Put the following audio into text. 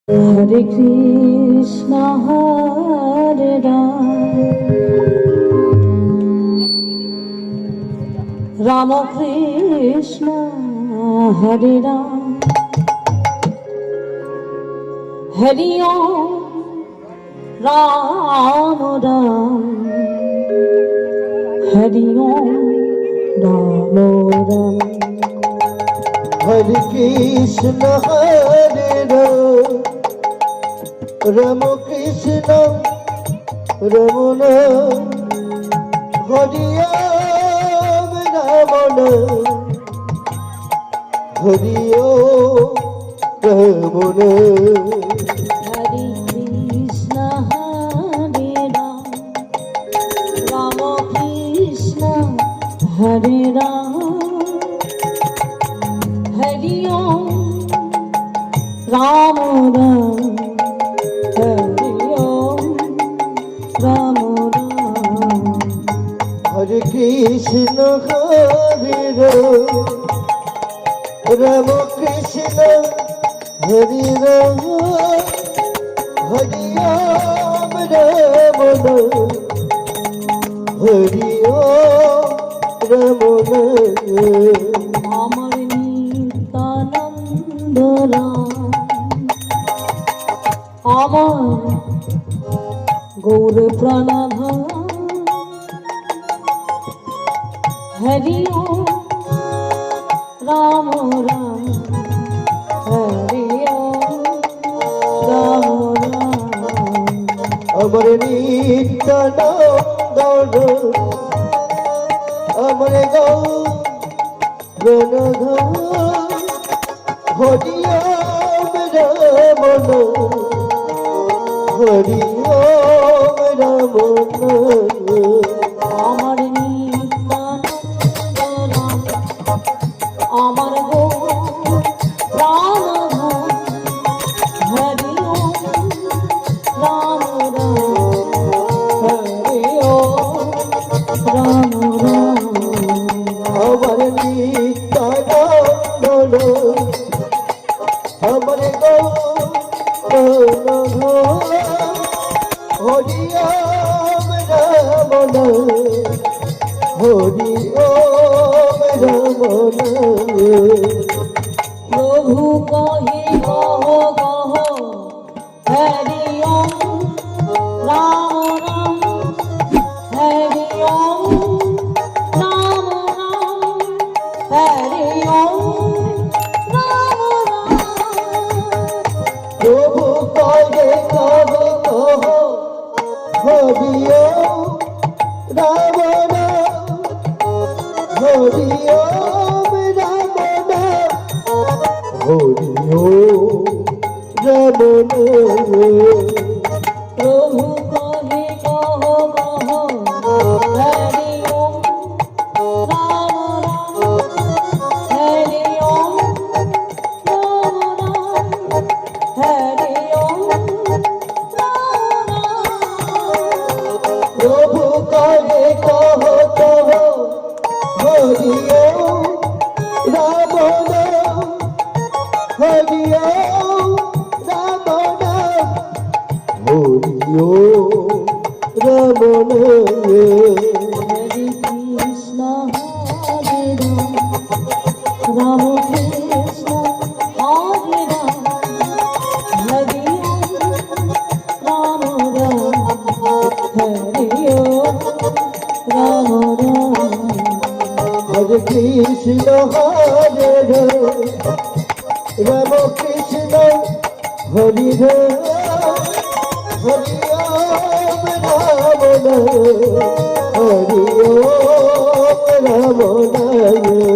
Hare Krishna Hare Ram Rama Krishna Hare Ram Hari Om Ram Ram Hari Om Ram Ram Hare Krishna Hare Ram Rama Krishna Ramana Hari Om Ramana Hari Om Ramana Hare Krishna Hare Ram Rama Krishna Hare Ram Hari Om Ram Ram Hari Om Ram Ram Hare Krishna Hare Ram Rama Krishna Hare Ram Hari Om Ramana Hari Om Ramana Amar Nitanand Ram Amar Gaur Pranadhan Hari Om Ram Ram Hari Om Ram Ram Amar Nitanand Amar Gaur Pranadhan Hari Om Ramana Hari Om Ramana Amar Nitanand Ram Amar Gaur Pranadhan Hari Om Ram Ram Hari Om Ram Ram Amar Nitanand Amar Gaur Pranadhan Hari Om Ramana Hari Om Ramana প্রভু কহে কহ কহ হরি ওম রাম রাম হরি ওম রাম রাম হরি ওম রাম রাম প্রভু কহে কহ কহ হরি ওম রাম নাম হরি ওম রাম নাম হরি ওম রাম নাম প্রভু কহে কহ কহ হরি ওম রাম রাম হরি ওম রাম রাম হরি ওম রাম রাম প্রভু কহে কহ কহ হরি ওম রাম নাম হরি ওম রাম নাম হরি ওম রাম নাম Hare Krishna Hare Ram Rama Krishna Hare Ram Hare Om Ram Ram Hare Om Ram Ram Hare Krishna Hare Ram Rama Krishna Hare Ram Hari Om Ramana Hari Om Ramana